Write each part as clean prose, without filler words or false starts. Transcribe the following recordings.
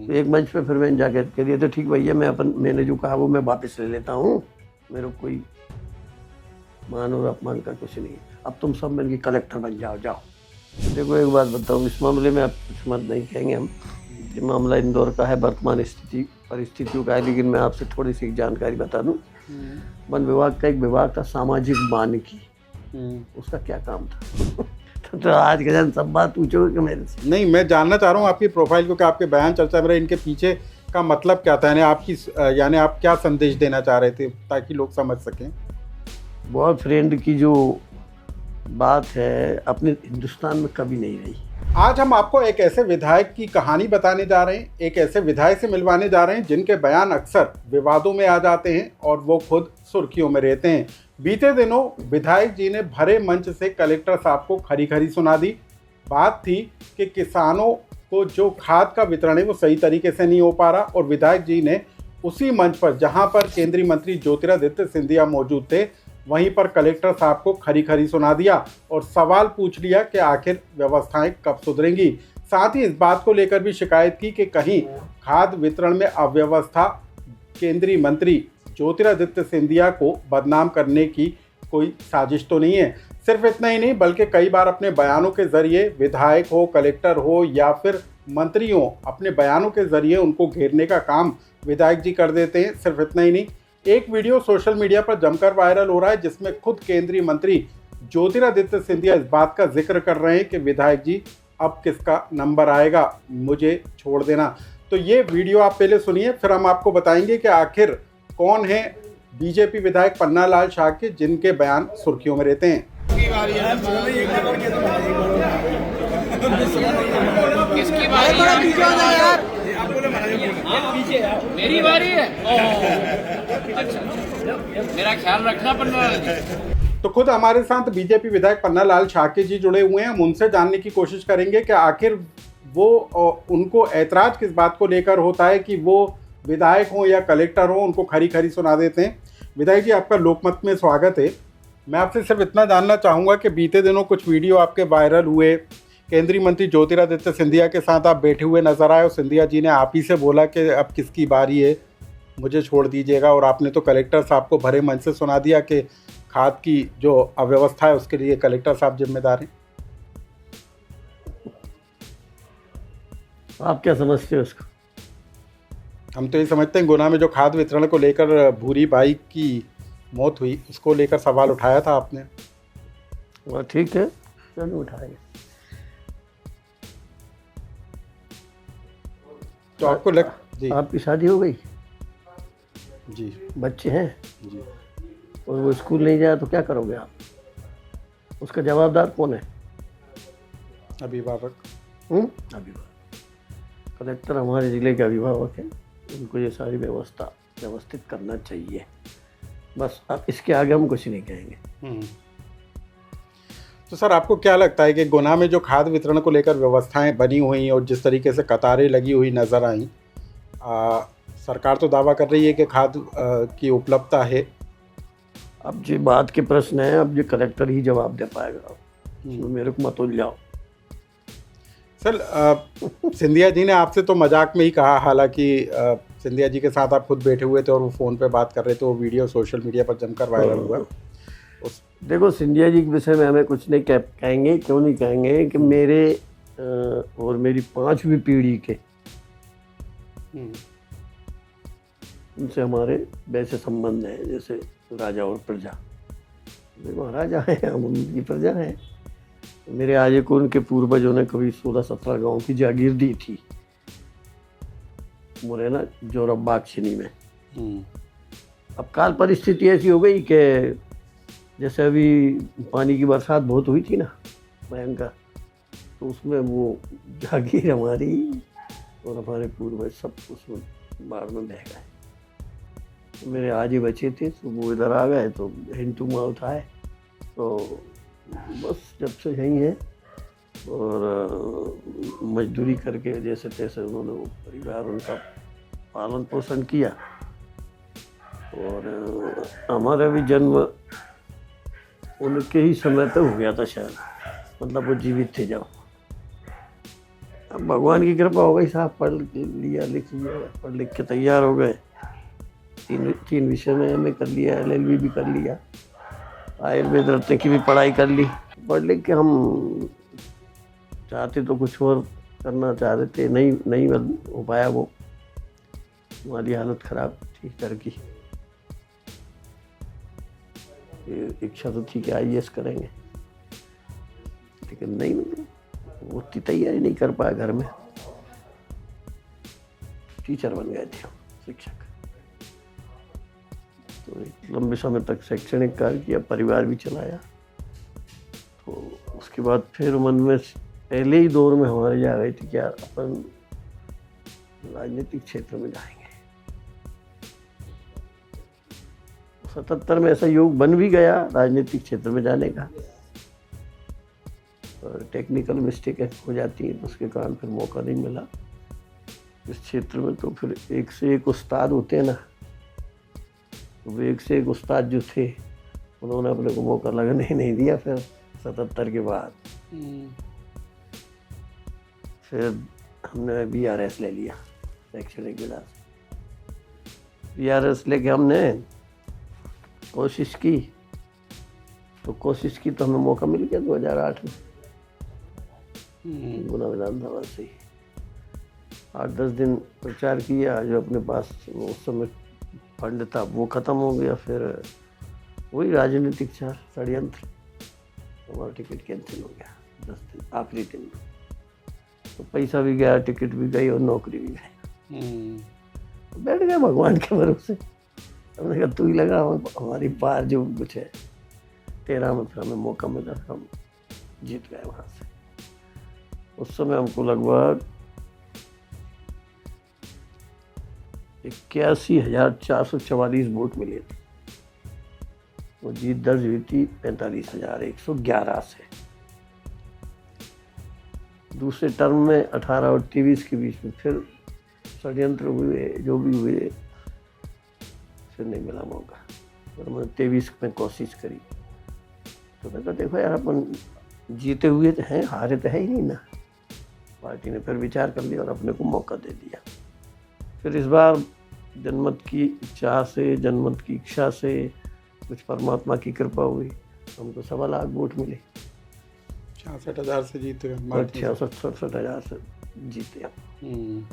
तो एक मंच पे फिर मैंने जाके कह दिया तो ठीक भैया मैंने जो कहा वो मैं वापस ले लेता हूँ, मेरे को कोई मान और अपमान का कुछ नहीं, अब तुम सब मिलकर कलेक्टर बन जाओ। देखो एक बात बताऊँ, इस मामले में आप कुछ मत नहीं कहेंगे हम, ये मामला इंदौर का है, वर्तमान परिस्थितियों का है, लेकिन मैं आपसे थोड़ी सी जानकारी बता दूं। वन विभाग का एक विभाग था सामाजिक वानिकी, उसका क्या काम था? तो आज के दिन सब बात पूछोगे कि मेरे से? नहीं, मैं जानना चाह रहा हूँ आपकी प्रोफाइल, क्योंकि आपके बयान चर्चा में रहे, इनके पीछे का मतलब क्या था, यानी आप क्या संदेश देना चाह रहे थे ताकि लोग समझ सकें? बॉयफ्रेंड की जो बात है अपने हिंदुस्तान में कभी नहीं रही। आज हम आपको एक ऐसे विधायक की कहानी बताने जा रहे हैं, एक ऐसे विधायक से मिलवाने जा रहे हैं जिनके बयान अक्सर विवादों में आ जाते हैं और वो खुद सुर्खियों में रहते हैं। बीते दिनों विधायक जी ने भरे मंच से कलेक्टर साहब को खरी खरी सुना दी। बात थी कि किसानों को जो खाद का वितरण है वो सही तरीके से नहीं हो पा रहा, और विधायक जी ने उसी मंच पर, जहां पर केंद्रीय मंत्री ज्योतिरादित्य सिंधिया मौजूद थे, वहीं पर कलेक्टर साहब को खरी खरी सुना दिया और सवाल पूछ लिया कि आखिर व्यवस्थाएं कब सुधरेंगी। साथ ही इस बात को लेकर भी शिकायत की कि कहीं खाद वितरण में अव्यवस्था, केंद्रीय मंत्री ज्योतिरादित्य सिंधिया को बदनाम करने की कोई साजिश तो नहीं है। सिर्फ इतना ही नहीं, बल्कि कई बार अपने बयानों के जरिए विधायक हो, कलेक्टर हो या फिर मंत्री हो, अपने बयानों के जरिए उनको घेरने का काम विधायक जी कर देते हैं। सिर्फ इतना ही नहीं, एक वीडियो सोशल मीडिया पर जमकर वायरल हो रहा है जिसमें खुद केंद्रीय मंत्री ज्योतिरादित्य सिंधिया इस बात का जिक्र कर रहे हैं कि विधायक जी अब किसका नंबर आएगा, मुझे छोड़ देना। तो ये वीडियो आप पहले सुनिए, फिर हम आपको बताएंगे कि आखिर कौन है बीजेपी विधायक पन्ना लाल शाह के जिनके बयान सुर्खियों में रहते हैं। किसकी बारी है? मेरी बारी है। अच्छा, मेरा ख्याल रखना पन्ना लाल। तो खुद हमारे साथ बीजेपी विधायक पन्ना लाल शाक्य जी जुड़े हुए हैं। हम उनसे जानने की कोशिश करेंगे कि आखिर वो उनको ऐतराज किस बात को लेकर होता है कि वो विधायक हो या कलेक्टर हो, उनको खरी खरी सुना देते हैं। विधायक जी, आपका लोकमत में स्वागत है। मैं आपसे सिर्फ इतना जानना चाहूँगा कि बीते दिनों कुछ वीडियो आपके वायरल हुए, केंद्रीय मंत्री ज्योतिरादित्य सिंधिया के साथ आप बैठे हुए नजर आए और सिंधिया जी ने आप ही से बोला कि अब किसकी बारी है, मुझे छोड़ दीजिएगा, और आपने तो कलेक्टर साहब को भरे मन से सुना दिया कि खाद की जो अव्यवस्था है उसके लिए कलेक्टर साहब जिम्मेदार हैं। आप क्या समझते हो इसको? हम तो ये समझते हैं गुना में जो खाद वितरण को लेकर भूरी बाई की मौत हुई, उसको लेकर सवाल उठाया था आपने। वह ठीक है, क्यों नहीं उठाएंगे? तो आपको जी आपकी शादी हो गई? जी। बच्चे हैं जी। और वो स्कूल नहीं जाए तो क्या करोगे आप? उसका जवाबदार कौन है? अभिभावक। अभिभावक। कलेक्टर हमारे ज़िले के अभिभावक हैं, उनको ये सारी व्यवस्था व्यवस्थित करना चाहिए। बस अब इसके आगे हम कुछ नहीं कहेंगे। तो सर, आपको क्या लगता है कि गुना में जो खाद वितरण को लेकर व्यवस्थाएं बनी हुई और जिस तरीके से कतारें लगी हुई नज़र आई, सरकार तो दावा कर रही है कि खाद की उपलब्धता है। अब जो बात के प्रश्न है, अब ये कलेक्टर ही जवाब दे पाएगा, तो मेरे को मत उलझाओ। सर, सिंधिया जी ने आपसे तो मजाक में ही कहा, हालांकि सिंधिया जी के साथ आप खुद बैठे हुए थे और वो फ़ोन पे बात कर रहे थे, वो वीडियो सोशल मीडिया पर जमकर वायरल हुआ। देखो, सिंधिया जी के विषय में हमें कुछ नहीं कहेंगे। क्यों नहीं कहेंगे कि मेरे और मेरी 5वीं पीढ़ी के उनसे हमारे वैसे संबंध हैं जैसे राजा और प्रजा। महाराजा हैं, हम उनकी प्रजा हैं। मेरे आजे को उनके पूर्वजों ने कभी 16-17 गांव की जागीर दी थी मुरैना जोरबागछिनी में। अब काल परिस्थिति ऐसी हो गई कि जैसे अभी पानी की बरसात बहुत हुई थी ना, भयंकर, तो उसमें वो जागीर हमारी और हमारे पूर्वज सब उसमें बाढ़ में बह गए। तो मेरे आजे बचे थे तो वो इधर आ गए, तो हिंटू माँ उठाए, तो बस जब से यहीं है और मजदूरी करके जैसे तैसे उन्होंने वो परिवार उनका पालन पोषण किया। और हमारा भी जन्म उनके ही समय पे हो गया था शायद, मतलब वो जीवित थे जब। अब भगवान की कृपा हो गई साहब, पढ़ लिया लिख लिया, पढ़ लिख के तैयार हो गए। तीन विषय में एमए कर लिया, एलएलबी भी कर लिया, आयुर्वेद रत्न की भी पढ़ाई कर ली। पढ़ लिख के हम चाहते तो कुछ और करना चाह रहे थे, नहीं हो पाया वो, हमारी हालत खराब थी घर की। इच्छा तो थी कि आईएएस करेंगे, लेकिन नहीं, वो उतनी तैयारी नहीं कर पाया घर में। टीचर बन गए थे हम, शिक्षक। तो एक लंबे समय तक शैक्षणिक कार्य किया, परिवार भी चलाया। तो उसके बाद फिर मन में पहले ही दौर में हमारे जा गई थी कि यार अपन राजनीतिक क्षेत्र में जाएंगे। 77 में ऐसा योग बन भी गया राजनीतिक क्षेत्र में जाने का, और टेक्निकल मिस्टेक हो जाती है तो उसके कारण फिर मौका नहीं मिला इस क्षेत्र में। तो फिर एक से एक उस्ताद होते हैं ना, तो वो एक से एक उस्ताद जो थे उन्होंने अपने को मौका लगने ही नहीं दिया। फिर 77 के बाद फिर हमने बीआरएस ले लिया, शैक्षणिक विलास। बीआरएस लेके हमने कोशिश की, तो हमें मौका मिल गया 2008 में गुना विधानसभा से ही। 8-10 दिन प्रचार किया, जो अपने पास उस समय फंड था वो खत्म हो गया। फिर वही राजनीतिक षड्यंत्र, हमारा टिकट कैंसिल हो गया 10 दिन आखिरी दिन में। तो पैसा भी गया, टिकट भी गई और नौकरी भी गई। तो बैठ गए भगवान के भरोसे। हमने कहा तू ही लगा, हमारी पार जो कुछ है। 13 में फिर हमें मौका मिला, हम जीत गए वहाँ से। उस समय हमको लगभग 81,444 वोट मिले थे। वो जीत दर्ज हुई थी 45,111 से। दूसरे टर्म में 18 और 23 के बीच में फिर षड्यंत्र हुए, जो भी हुए, फिर नहीं मिला मौका। और मैंने 23 में कोशिश करी, तो मैंने कहा देखो यार अपन जीते हुए तो हैं, हारे तो है ही नहीं ना। पार्टी ने फिर विचार कर लिया और अपने को मौका दे दिया। फिर इस बार जनमत की इच्छा से कुछ परमात्मा की कृपा हुई, हमको 1.25 लाख वोट मिले। 66,000 से जीते, 66-67 से जीते हम।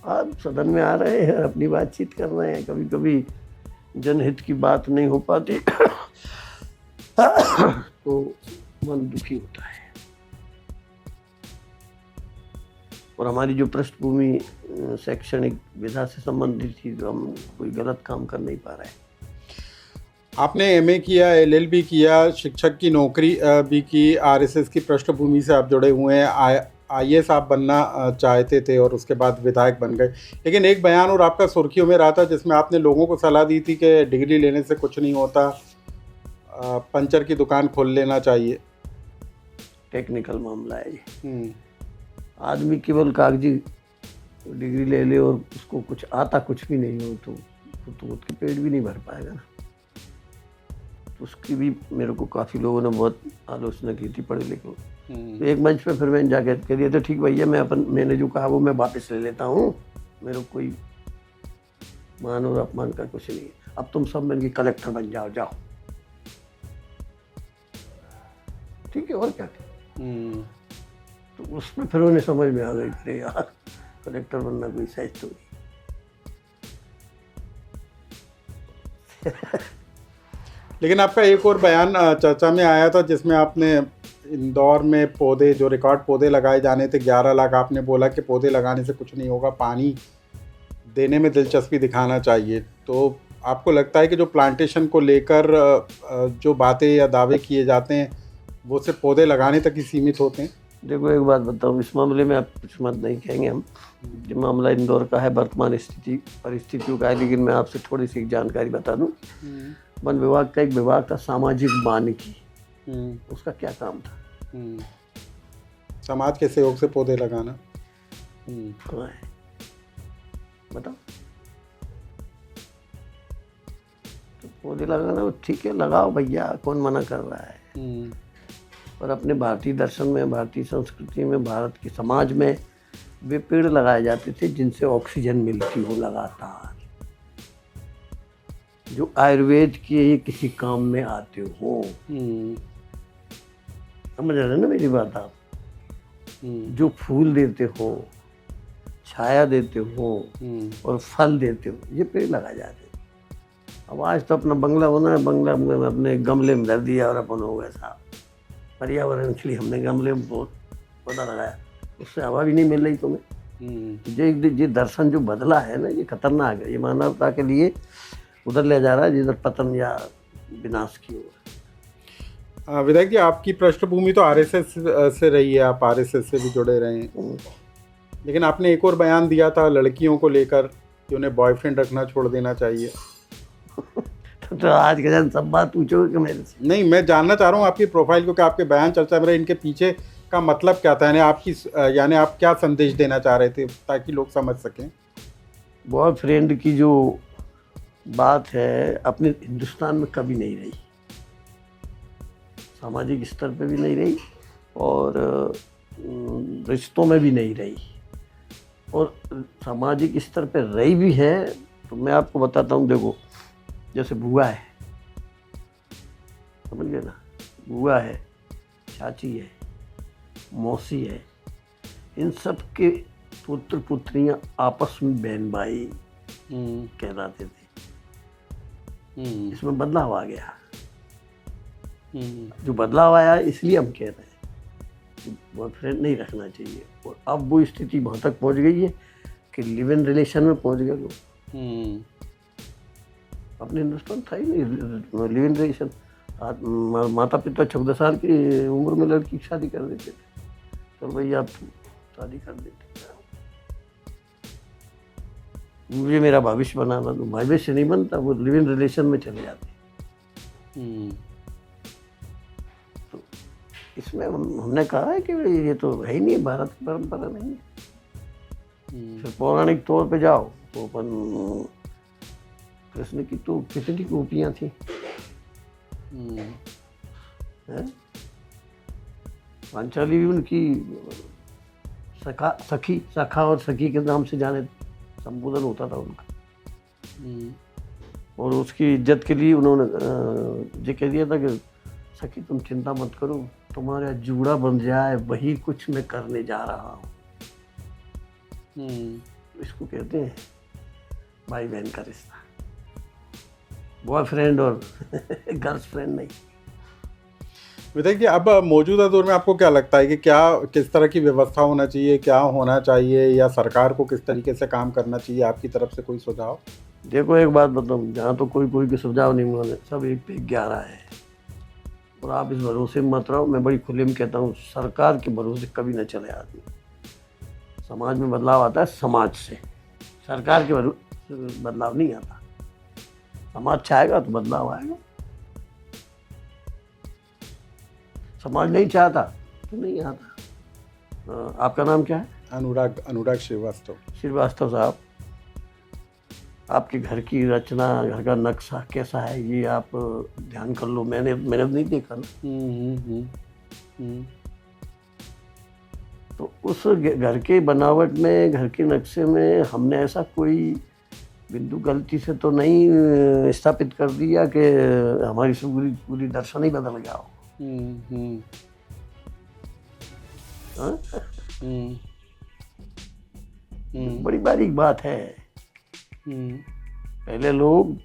अब सदन में आ रहे हैं, अपनी बातचीत कर रहे हैं। कभी कभी जनहित की बात नहीं हो पाती तो मन दुखी होता है। और हमारी जो पृष्ठभूमि शैक्षणिक विधा से संबंधित थी, तो हम कोई गलत काम कर नहीं पा रहे हैं। आपने एमए किया, एलएलबी किया, शिक्षक की नौकरी भी की, आरएसएस की पृष्ठभूमि से आप जुड़े हुए हैं, आईएएस आप बनना चाहते थे और उसके बाद विधायक बन गए। लेकिन एक बयान और आपका सुर्खियों में रहा था जिसमें आपने लोगों को सलाह दी थी कि डिग्री लेने से कुछ नहीं होता, पंचर की दुकान खोल लेना चाहिए। टेक्निकल मामला है ये। आदमी केवल कागजी डिग्री ले ले और उसको कुछ आता कुछ भी नहीं हो तो उसके पेट भी नहीं भर पाएगा ना। तो उसकी भी मेरे को काफ़ी लोगों ने बहुत आलोचना की थी पढ़े लिखे। तो एक मंच पे फिर मैंने जाके कह दिया, तो ठीक भैया, मैंने जो कहा वो मैं वापस ले लेता हूँ, मेरे को कोई मान और अपमान का कुछ नहीं है। अब तुम सब मिलकर कलेक्टर बन जाओ। ठीक है, और क्या। तो उसमें फिर उन्हें समझ में आ गई, अरे यार कलेक्टर बनना कोई सहज तो नहीं। लेकिन आपका एक और बयान चर्चा में आया था जिसमें आपने इंदौर में पौधे, जो रिकॉर्ड पौधे लगाए जाने थे 11 लाख, आपने बोला कि पौधे लगाने से कुछ नहीं होगा, पानी देने में दिलचस्पी दिखाना चाहिए। तो आपको लगता है कि जो प्लांटेशन को लेकर जो बातें या दावे किए जाते हैं वो सिर्फ पौधे लगाने तक ही सीमित होते हैं? देखो एक बात बताऊँ, इस मामले में आप कुछ मत नहीं कहेंगे हम। जो मामला इंदौर का है, वर्तमान परिस्थितियों का है, लेकिन मैं आपसे थोड़ी सी जानकारी बता दूं। वन विभाग का एक विभाग था सामाजिक वानिकी, उसका क्या काम था? समाज के सहयोग से पौधे लगाना। बताओ। तो पौधे लगाना ठीक है, लगाओ भैया, कौन मना कर रहा है। पर अपने भारतीय दर्शन में, भारतीय संस्कृति में, भारत के समाज में वे पेड़ लगाए जाते थे जिनसे ऑक्सीजन मिलती हो लगातार, जो आयुर्वेद के किसी काम में आते हो। समझ रहे हैं ना मेरी बात आप? जो फूल देते हो, छाया देते हो और फल देते हो, ये पेड़ लगाए जाते हैं। अब आज तो अपना बंगला होना है, बंगला में अपने गमले में धर दिया और अपन हो गए साहब। पर्यावरण के लिए हमने गमले में बहुत पौधा लगाया, उससे हवा भी नहीं मिल रही तुम्हें। ये दर्शन जो बदला है ना, ये खतरनाक है। ये मानवता के लिए उधर ले जा रहा है जिधर पतन या विनाश की ओर। विधायक जी, आपकी पृष्ठभूमि तो आरएसएस से रही है, आप आरएसएस से भी जुड़े रहे हैं, लेकिन आपने एक और बयान दिया था लड़कियों को लेकर कि उन्हें बॉयफ्रेंड रखना छोड़ देना चाहिए। तो आज के दिन सब बात पूछोगे कि मेरे से? नहीं, मैं जानना चाह रहा हूँ आपकी प्रोफाइल को कि आपके बयान चर्चा में रहे, इनके पीछे का मतलब क्या था, यानी आप क्या संदेश देना चाह रहे थे ताकि लोग समझ सकें। बॉयफ्रेंड की जो बात है अपने हिंदुस्तान में कभी नहीं रही, सामाजिक स्तर पे भी नहीं रही और रिश्तों में भी नहीं रही, और सामाजिक स्तर पे रही भी है तो मैं आपको बताता हूँ। देखो, जैसे बुआ है, समझ गए ना, बुआ है, चाची है, मौसी है, इन सब के पुत्र पुत्रियां आपस में बहन भाई कहलाते थे। इसमें बदलाव आ गया। जो बदलाव आया इसलिए हम कह रहे हैं कि बॉयफ्रेंड नहीं रखना चाहिए। और अब वो स्थिति वहाँ तक पहुँच गई है कि लिव इन रिलेशन में पहुँच गए लोग। अपने हिंदुस्तान था ही नहीं लिव इन रिलेशन। माता पिता 14 साल की उम्र में लड़की की शादी कर देते थे, तो भाई आप शादी कर देते। मुझे मेरा भविष्य बनाना, तो भविष्य नहीं बनता, वो लिव इन रिलेशन में चले जाते। तो इसमें हमने कहा है कि ये तो है ही नहीं, भारत की परंपरा नहीं है। फिर पौराणिक तौर पे जाओ तो अपन कृष्ण की तो कितनी गोपियाँ थी, पांचाली भी उनकी सखा और सखी के नाम से जाने संबोधन होता था उनका। और उसकी इज्जत के लिए उन्होंने ये कह दिया था कि सखी तुम चिंता मत करो, तुम्हारा जूड़ा बन जाए वही कुछ मैं करने जा रहा हूँ। इसको कहते हैं भाई बहन का रिश्ता, बॉयफ्रेंड और गर्लफ्रेंड नहीं। विधायक जी, अब मौजूदा दौर में आपको क्या लगता है कि किस तरह की व्यवस्था होना चाहिए, क्या होना चाहिए, या सरकार को किस तरीके से काम करना चाहिए? आपकी तरफ से कोई सुझाव? देखो, एक बात बताऊँ, जहाँ तो कोई के सुझाव नहीं माने, सब एक पे 11 है। और आप इस भरोसे में मत रहो, मैं बड़ी खुले में कहता हूँ, सरकार के भरोसे कभी न चले आदमी। समाज में बदलाव आता है समाज से, सरकार के भरोसे बदलाव नहीं आता। समाज चाहेगा तो बदलाव आएगा, समाज नहीं चाहता तो नहीं आता। आपका नाम क्या है? अनुराग श्रीवास्तव साहब, आपके घर की रचना, घर का नक्शा कैसा है ये आप ध्यान कर लो। मैंने नहीं देखा ना। तो उस घर के बनावट में, घर के नक्शे में हमने ऐसा कोई बिंदु गलती से तो नहीं स्थापित कर दिया कि हमारी पूरी दर्शन ही बदल गया हो। बड़ी बारीक बात है। पहले लोग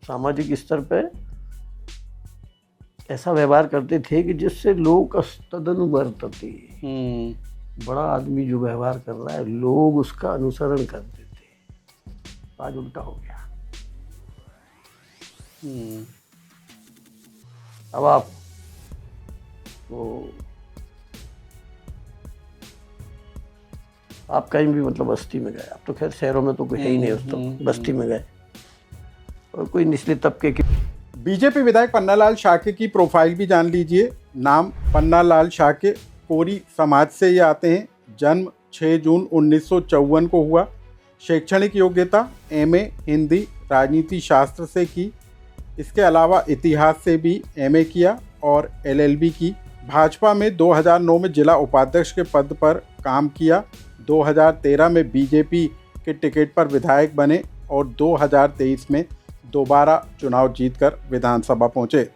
सामाजिक स्तर पे ऐसा व्यवहार करते थे कि जिससे लोग तदनुवर्तते। बड़ा आदमी जो व्यवहार कर रहा है लोग उसका अनुसरण करते थे, आज उल्टा हो गया। अब आप आप कहीं भी मतलब बस्ती में गए, अब तो खैर शहरों में तो कोई है ही नहीं, उस तो बस्ती में गए और कोई निचले तबके की। बीजेपी विधायक पन्नालाल शाक्य की प्रोफाइल भी जान लीजिए। नाम पन्नालाल शाक्य, कोरी समाज से ये आते हैं। जन्म 6 जून 1954 को हुआ। शैक्षणिक योग्यता MA हिंदी राजनीति शास्त्र से की। इसके अलावा इतिहास से भी MA किया और LLB की। भाजपा में 2009 में जिला उपाध्यक्ष के पद पर काम किया। 2013 में बीजेपी के टिकट पर विधायक बने और 2023 में दोबारा चुनाव जीतकर विधानसभा पहुंचे।